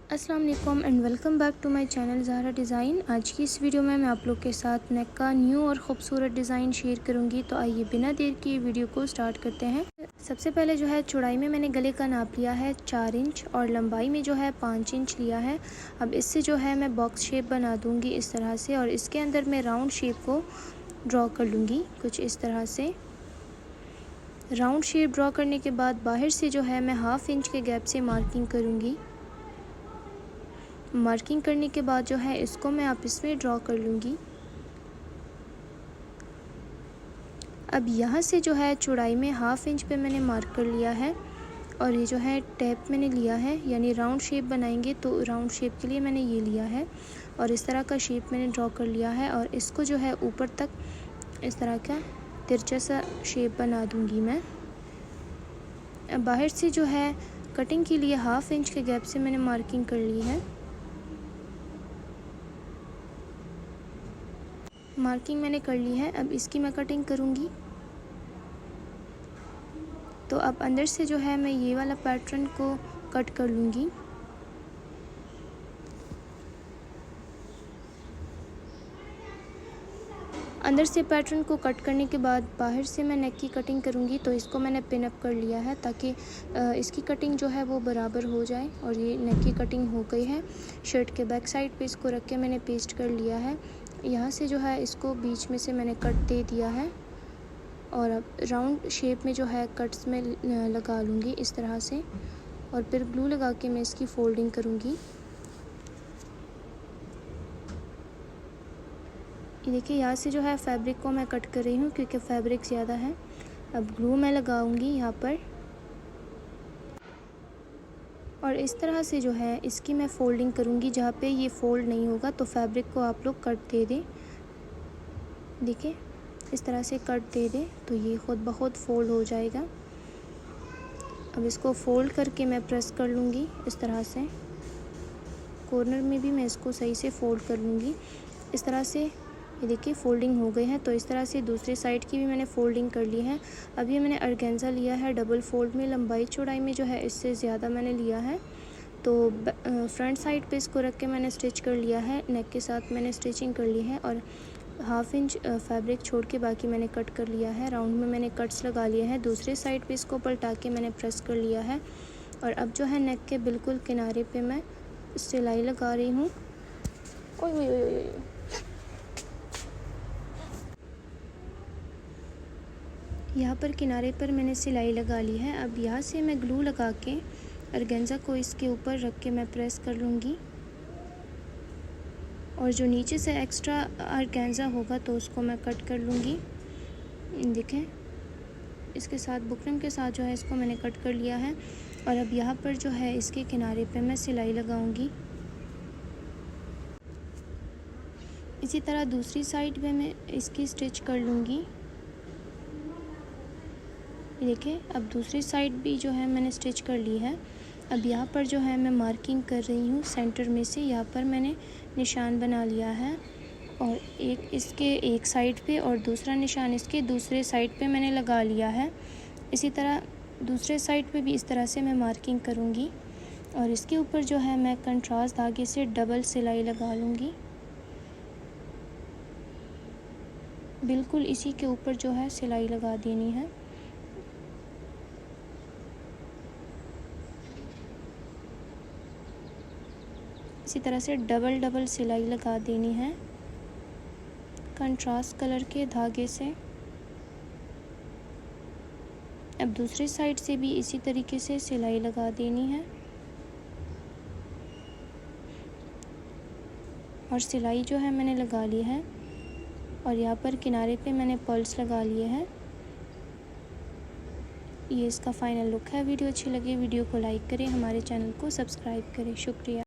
अस्सलाम वालेकुम and welcome back to my channel Zahra design. आज की इस वीडियो में मैं आप लोग के साथ नेक का न्यू और ख़ूबसूरत डिज़ाइन शेयर करूंगी। तो आइए बिना देर के वीडियो को स्टार्ट करते हैं। सबसे पहले जो है चौड़ाई में मैंने गले का नाप लिया है 4 इंच और लंबाई में जो है 5 इंच लिया है। अब इससे जो है मैं बॉक्स शेप बना दूँगी इस तरह से, और इसके अंदर मैं राउंड शेप को ड्रॉ कर लूँगी कुछ इस तरह से। राउंड शेप ड्रॉ करने के बाद बाहर से जो है मैं हाफ़ इंच के गैप से मार्किंग करूँगी। मार्किंग करने के बाद जो है इसको मैं आपस में ड्रॉ कर लूँगी। अब यहाँ से जो है चौड़ाई में हाफ़ इंच पे मैंने मार्क कर लिया है, और ये जो है टैप मैंने लिया है, यानी राउंड शेप बनाएंगे तो राउंड शेप के लिए मैंने ये लिया है और इस तरह का शेप मैंने ड्रॉ कर लिया है। और इसको जो है ऊपर तक इस तरह का तिरछा सा शेप बना दूँगी मैं। अब बाहर से जो है कटिंग के लिए हाफ़ इंच के गैप से मैंने मार्किंग कर ली है। मार्किंग मैंने कर ली है, अब इसकी मैं कटिंग करूँगी। तो अब अंदर से जो है मैं ये वाला पैटर्न को कट कर लूँगी। अंदर से पैटर्न को कट करने के बाद बाहर से मैं नेक की कटिंग करूँगी। तो इसको मैंने पिन अप कर लिया है ताकि इसकी कटिंग जो है वो बराबर हो जाए। और ये नेक की कटिंग हो गई है। शर्ट के बैक साइड पे इसको रख के मैंने पेस्ट कर लिया है। यहाँ से जो है इसको बीच में से मैंने कट दे दिया है, और अब राउंड शेप में जो है कट्स में लगा लूँगी इस तरह से, और फिर ग्लू लगा के मैं इसकी फ़ोल्डिंग करूँगी। ये देखिए यहाँ से जो है फैब्रिक को मैं कट कर रही हूँ क्योंकि फैब्रिक ज़्यादा है। अब ग्लू मैं लगाऊंगी यहाँ पर, और इस तरह से जो है इसकी मैं फ़ोल्डिंग करूँगी। जहाँ पे ये फ़ोल्ड नहीं होगा तो फैब्रिक को आप लोग कट दे दें। देखिए इस तरह से कट दे दें तो ये ख़ुद ब खुद फ़ोल्ड हो जाएगा। अब इसको फ़ोल्ड करके मैं प्रेस कर लूँगी इस तरह से। कॉर्नर में भी मैं इसको सही से फ़ोल्ड कर लूँगी इस तरह से। ये देखिए फ़ोल्डिंग हो गई है। तो इस तरह से दूसरी साइड की भी मैंने फ़ोल्डिंग कर ली है। अब ये मैंने ऑर्गेन्जा लिया है डबल फोल्ड में, लंबाई चौड़ाई में जो है इससे ज़्यादा मैंने लिया है। तो फ्रंट साइड पे इसको रख के मैंने स्टिच कर लिया है। नेक के साथ मैंने स्टिचिंग कर ली है, और हाफ़ इंच फैब्रिक छोड़ के बाकी मैंने कट कर लिया है। राउंड में मैंने कट्स लगा लिए हैं। दूसरे साइड पे इसको पलटा के मैंने प्रेस कर लिया है, और अब जो है नेक के बिल्कुल किनारे पे मैं सिलाई लगा रही हूँ। ओए ओए ओए ओए, यहाँ पर किनारे पर मैंने सिलाई लगा ली है। अब यहाँ से मैं ग्लू लगा के ऑर्गेन्जा को इसके ऊपर रख के मैं प्रेस कर लूँगी, और जो नीचे से एक्स्ट्रा ऑर्गेन्जा होगा तो उसको मैं कट कर लूँगी। देखें इसके साथ बुकरम के साथ जो है इसको मैंने कट कर लिया है, और अब यहाँ पर जो है इसके किनारे पे मैं सिलाई लगाऊंगी। इसी तरह दूसरी साइड पे मैं इसकी स्टिच कर लूँगी। देखिए अब दूसरी साइड भी जो है मैंने स्टिच कर ली है। अब यहाँ पर जो है मैं मार्किंग कर रही हूँ सेंटर में से। यहाँ पर मैंने निशान बना लिया है, और एक इसके एक साइड पे और दूसरा निशान इसके दूसरे साइड पे मैंने लगा लिया है। इसी तरह दूसरे साइड पे भी इस तरह से मैं मार्किंग करूँगी, और इसके ऊपर जो है मैं कंट्रास्ट धागे से डबल सिलाई लगा लूँगी। बिल्कुल इसी के ऊपर जो है सिलाई लगा देनी है। इसी तरह से डबल डबल सिलाई लगा देनी है कंट्रास्ट कलर के धागे से। अब दूसरी साइड से भी इसी तरीके से सिलाई लगा देनी है, और सिलाई जो है मैंने लगा ली है, और यहाँ पर किनारे पे मैंने पर्ल्स लगा लिए हैं। ये इसका फाइनल लुक है। वीडियो अच्छी लगे वीडियो को लाइक करें, हमारे चैनल को सब्सक्राइब करें। शुक्रिया।